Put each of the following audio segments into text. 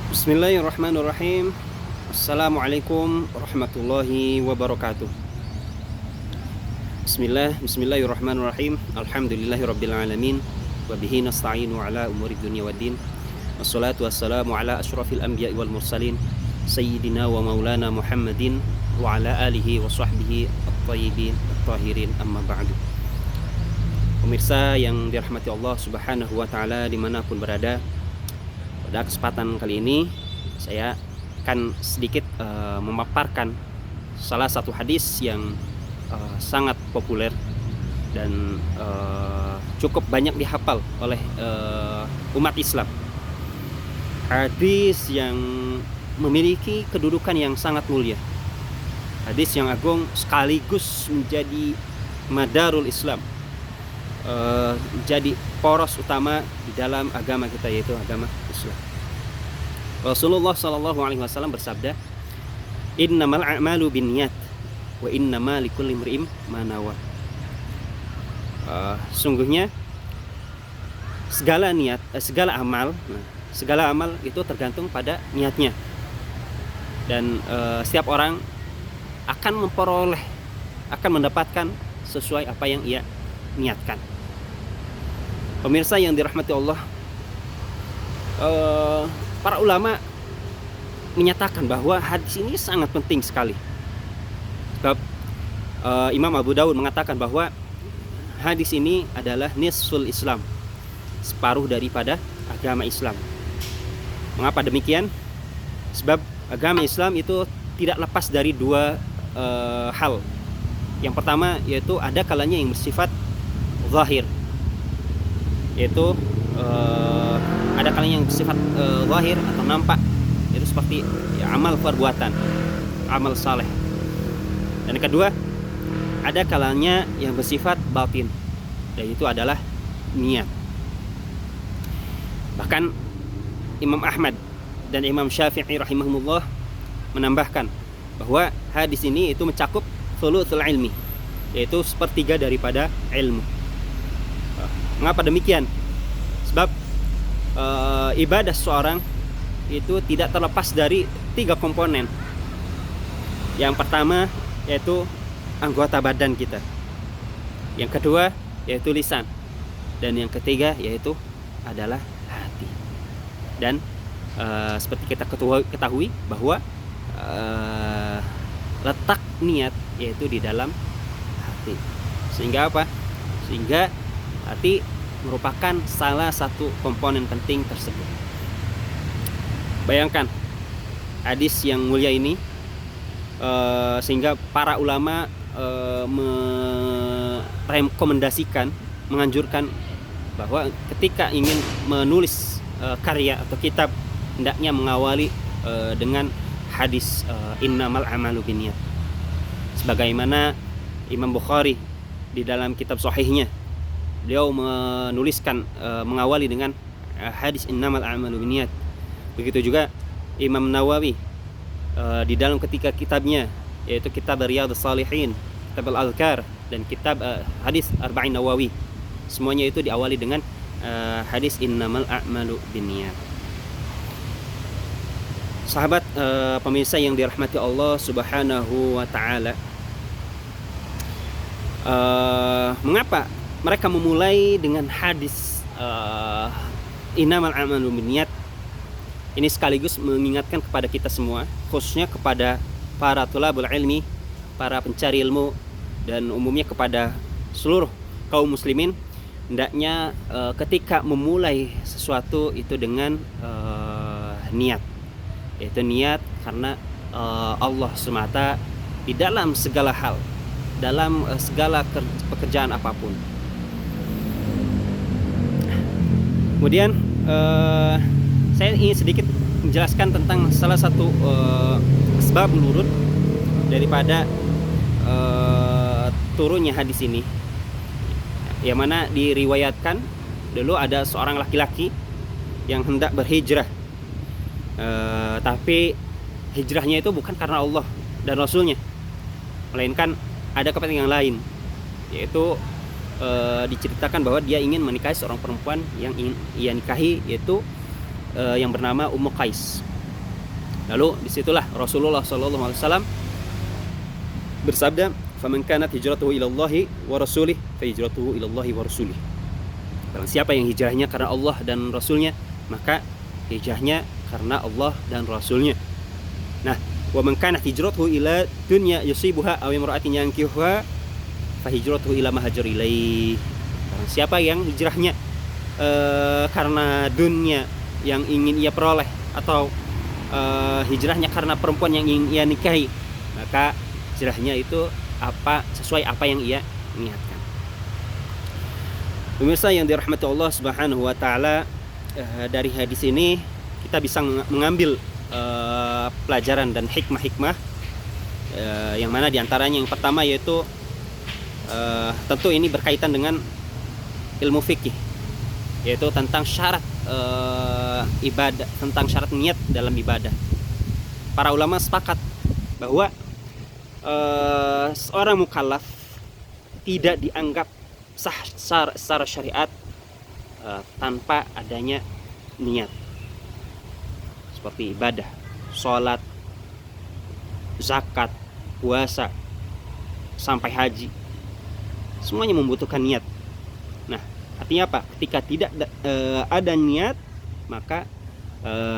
Bismillahirrahmanirrahim. Assalamualaikum warahmatullahi wabarakatuh. Bismillahirrahmanirrahim. Alhamdulillahirabbil alamin wa bihi nasta'inu ala umuri dunya waddin. Wassalatu wassalamu ala asyrafil anbiya'i wal mursalin sayyidina wa maulana Muhammadin wa ala alihi wa sahbihi at-thayyibin at-tahirin, amma ba'du. Pemirsa yang dirahmati Allah Subhanahu wa taala dimanapun berada, pada kesempatan kali ini saya akan sedikit memaparkan salah satu hadis yang sangat populer dan cukup banyak dihafal oleh umat Islam. Hadis yang memiliki kedudukan yang sangat mulia, hadis yang agung sekaligus menjadi madarul Islam, jadi poros utama di dalam agama kita, yaitu agama Islam. Rasulullah Shallallahu Alaihi Wasallam bersabda, "Innamal a'malu binniyat, wa innama likulli imri'in ma nawa." Sungguhnya segala niat, segala amal itu tergantung pada niatnya, dan setiap orang akan mendapatkan sesuai apa yang ia niatkan. Pemirsa yang dirahmati Allah, para ulama menyatakan bahwa hadis ini sangat penting sekali. Sebab Imam Abu Dawud mengatakan bahwa hadis ini adalah nisful Islam, separuh daripada agama Islam. Mengapa demikian? Sebab agama Islam itu tidak lepas dari dua hal. Yang pertama yaitu ada kalanya yang bersifat zahir, yaitu ada kalanya yang bersifat zahir atau nampak, yaitu seperti amal perbuatan, amal saleh. Dan yang kedua, ada kalanya yang bersifat batin, dan itu adalah niat. Bahkan Imam Ahmad dan Imam Syafi'i rahimahumullah menambahkan bahwa hadis ini itu mencakup thuluthul ilmi, yaitu sepertiga daripada ilmu. Mengapa demikian? Sebab ibadah seorang itu tidak terlepas dari tiga komponen. Yang pertama yaitu anggota badan kita, yang kedua yaitu lisan, dan yang ketiga yaitu adalah hati. Dan seperti kita ketahui bahwa letak niat yaitu di dalam hati. Sehingga apa? Sehingga hati merupakan salah satu komponen penting tersebut. Bayangkan hadis yang mulia ini, sehingga para ulama merekomendasikan, menganjurkan bahwa ketika ingin menulis karya atau kitab, hendaknya mengawali dengan hadis innamal a'malu binniyat. Sebagaimana Imam Bukhari di dalam kitab sahihnya, beliau menuliskan mengawali dengan hadis innamal a'malu binniyat. Begitu juga Imam Nawawi di dalam ketika kitabnya, yaitu kitab Riyadhus Shalihin, kitab Al-Adhkar, dan kitab hadis Arba'in Nawawi, semuanya itu diawali dengan hadis innamal a'malu binniyat. Sahabat pemirsa yang dirahmati Allah Subhanahu wa taala, mengapa mereka memulai dengan hadis innamal a'malu binniyat? Ini sekaligus mengingatkan kepada kita semua, khususnya kepada para thalabul ilmi, para pencari ilmu, dan umumnya kepada seluruh kaum muslimin, hendaknya ketika memulai sesuatu itu dengan niat, yaitu niat karena Allah semata di dalam segala hal, dalam segala pekerjaan apapun. Kemudian saya ingin sedikit menjelaskan tentang salah satu sebab nurut daripada turunnya hadis ini, yang mana diriwayatkan dulu ada seorang laki-laki yang hendak berhijrah, tapi hijrahnya itu bukan karena Allah dan Rasulnya, melainkan ada kepentingan lain, yaitu diceritakan bahwa dia ingin menikahi seorang perempuan yang ingin ia nikahi, yaitu yang bernama Ummu Qais. Lalu disitulah Rasulullah SAW bersabda, "Faman kanat hijratuhu ila Allahi wa rasulih, fa hijratuhu ila Allahi wa rasulih." Barang siapa yang hijrahnya karena Allah dan Rasulnya, maka hijrahnya karena Allah dan Rasulnya. Nah, wa man kanat hijratuhu ila dunya yusibuha aw imra'atin yankihuha, fa hijratuhu ila ma hajara ilaih. Barang siapa yang hijrahnya karena dunia yang ingin ia peroleh, atau hijrahnya karena perempuan yang ingin ia nikahi, maka hijrahnya itu sesuai apa yang ia niatkan. Pemirsa yang dirahmati Allah Subhanahu wa taala, dari hadis ini kita bisa mengambil pelajaran dan hikmah-hikmah, yang mana diantaranya yang pertama yaitu tentu ini berkaitan dengan ilmu fikih, yaitu tentang syarat ibadah, tentang syarat niat dalam ibadah. Para ulama sepakat bahwa seorang mukallaf tidak dianggap sah secara syariat tanpa adanya niat. Seperti ibadah, sholat, zakat, puasa, sampai haji, semuanya membutuhkan niat. Nah, artinya apa? Ketika tidak ada niat, maka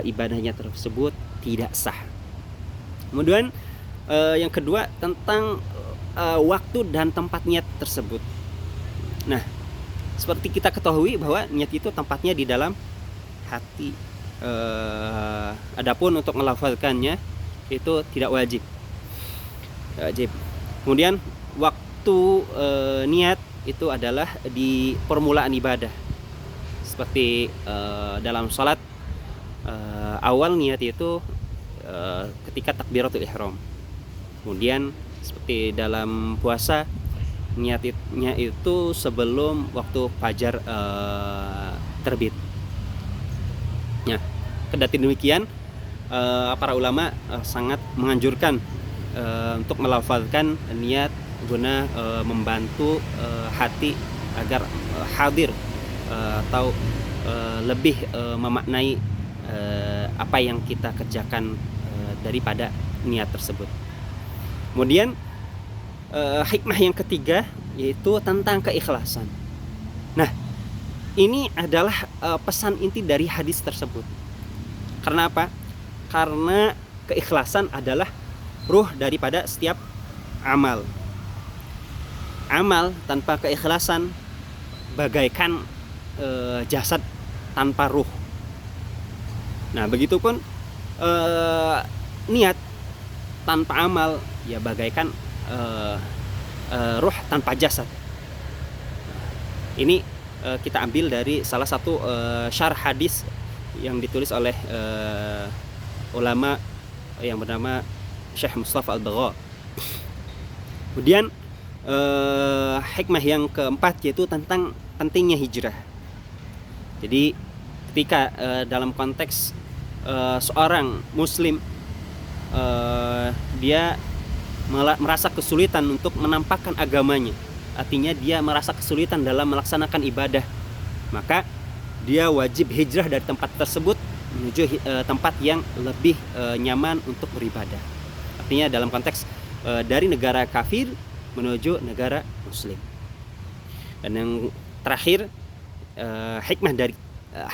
ibadahnya tersebut tidak sah. Kemudian yang kedua tentang waktu dan tempat niat tersebut. Nah, seperti kita ketahui bahwa niat itu tempatnya di dalam hati. Adapun untuk melafalkannya itu tidak wajib. Kemudian waktu niat itu adalah di permulaan ibadah. Seperti dalam sholat, awal niat itu ketika takbiratul ihram. Kemudian seperti dalam puasa, niatnya itu sebelum waktu fajar terbit. Nah, kendati demikian, para ulama sangat menganjurkan untuk melafalkan niat guna membantu hati agar hadir atau lebih memaknai apa yang kita kerjakan daripada niat tersebut. Kemudian hikmah yang ketiga yaitu tentang keikhlasan. Nah, ini adalah pesan inti dari hadis tersebut. Karena apa? Karena keikhlasan adalah ruh daripada setiap amal. Amal tanpa keikhlasan bagaikan jasad tanpa ruh. Nah, begitupun niat tanpa amal ya bagaikan ruh tanpa jasad. Ini kita ambil dari salah satu syarh hadis yang ditulis oleh ulama yang bernama Syekh Mustafa Al-Bagha. Kemudian hikmah yang keempat yaitu tentang pentingnya hijrah. Jadi ketika dalam konteks seorang muslim dia merasa kesulitan untuk menampakkan agamanya, artinya dia merasa kesulitan dalam melaksanakan ibadah, maka dia wajib hijrah dari tempat tersebut menuju tempat yang lebih nyaman untuk beribadah. Artinya dalam konteks dari negara kafir menuju negara muslim. Dan yang terakhir hikmah dari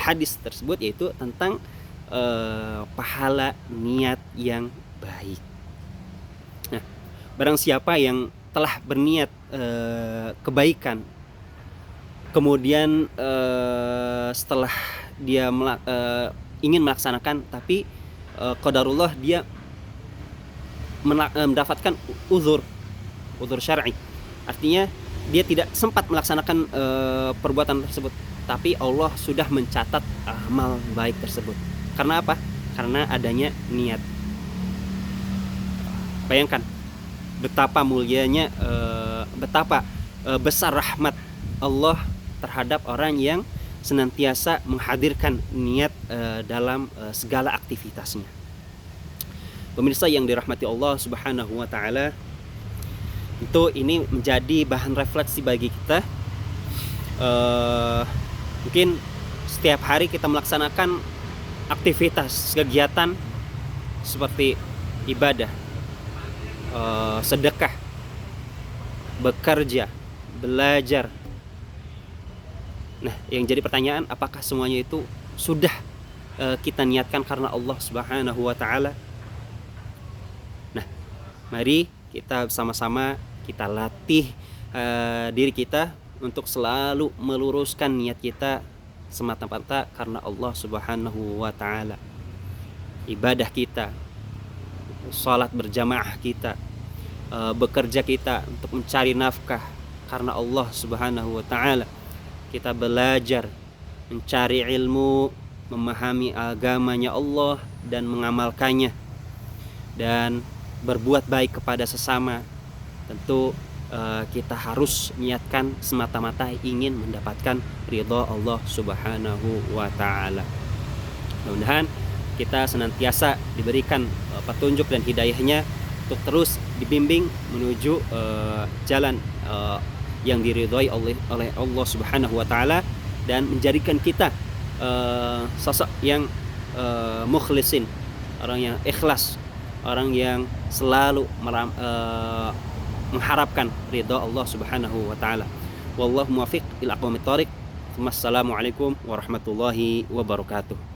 hadis tersebut yaitu tentang pahala niat yang baik. Nah, barang siapa yang telah berniat kebaikan, kemudian setelah dia ingin melaksanakan, tapi qadarullah dia mendapatkan uzur syar'i, artinya dia tidak sempat melaksanakan perbuatan tersebut, tapi Allah sudah mencatat amal baik tersebut. Karena apa? Karena adanya niat. Bayangkan betapa mulianya, betapa besar rahmat Allah terhadap orang yang senantiasa menghadirkan niat dalam segala aktivitasnya. Pemirsa yang dirahmati Allah Subhanahu wa taala, itu ini menjadi bahan refleksi bagi kita. Mungkin setiap hari kita melaksanakan aktivitas kegiatan seperti ibadah, sedekah, bekerja, belajar. Nah, yang jadi pertanyaan, apakah semuanya itu sudah kita niatkan karena Allah Subhanahu wa taala? Nah, mari kita sama-sama kita latih diri kita untuk selalu meluruskan niat kita semata-mata karena Allah Subhanahu wa taala. Ibadah kita, salat berjamaah kita, bekerja kita untuk mencari nafkah karena Allah Subhanahu wa taala. Kita belajar, mencari ilmu, memahami agamanya Allah dan mengamalkannya, dan berbuat baik kepada sesama. Tentu kita harus niatkan semata-mata ingin mendapatkan ridha Allah Subhanahu wa taala. Mudah-mudahan kita senantiasa diberikan petunjuk dan hidayahnya untuk terus dibimbing menuju jalan yang diridhai oleh Allah Subhanahu wa taala, dan menjadikan kita sosok yang mukhlisin, orang yang ikhlas, orang yang selalu mengharapkan ridha Allah Subhanahu wa taala. Wallahu muwaffiq ila aqwamit thoriq. Wassalamualaikum warahmatullahi wabarakatuh.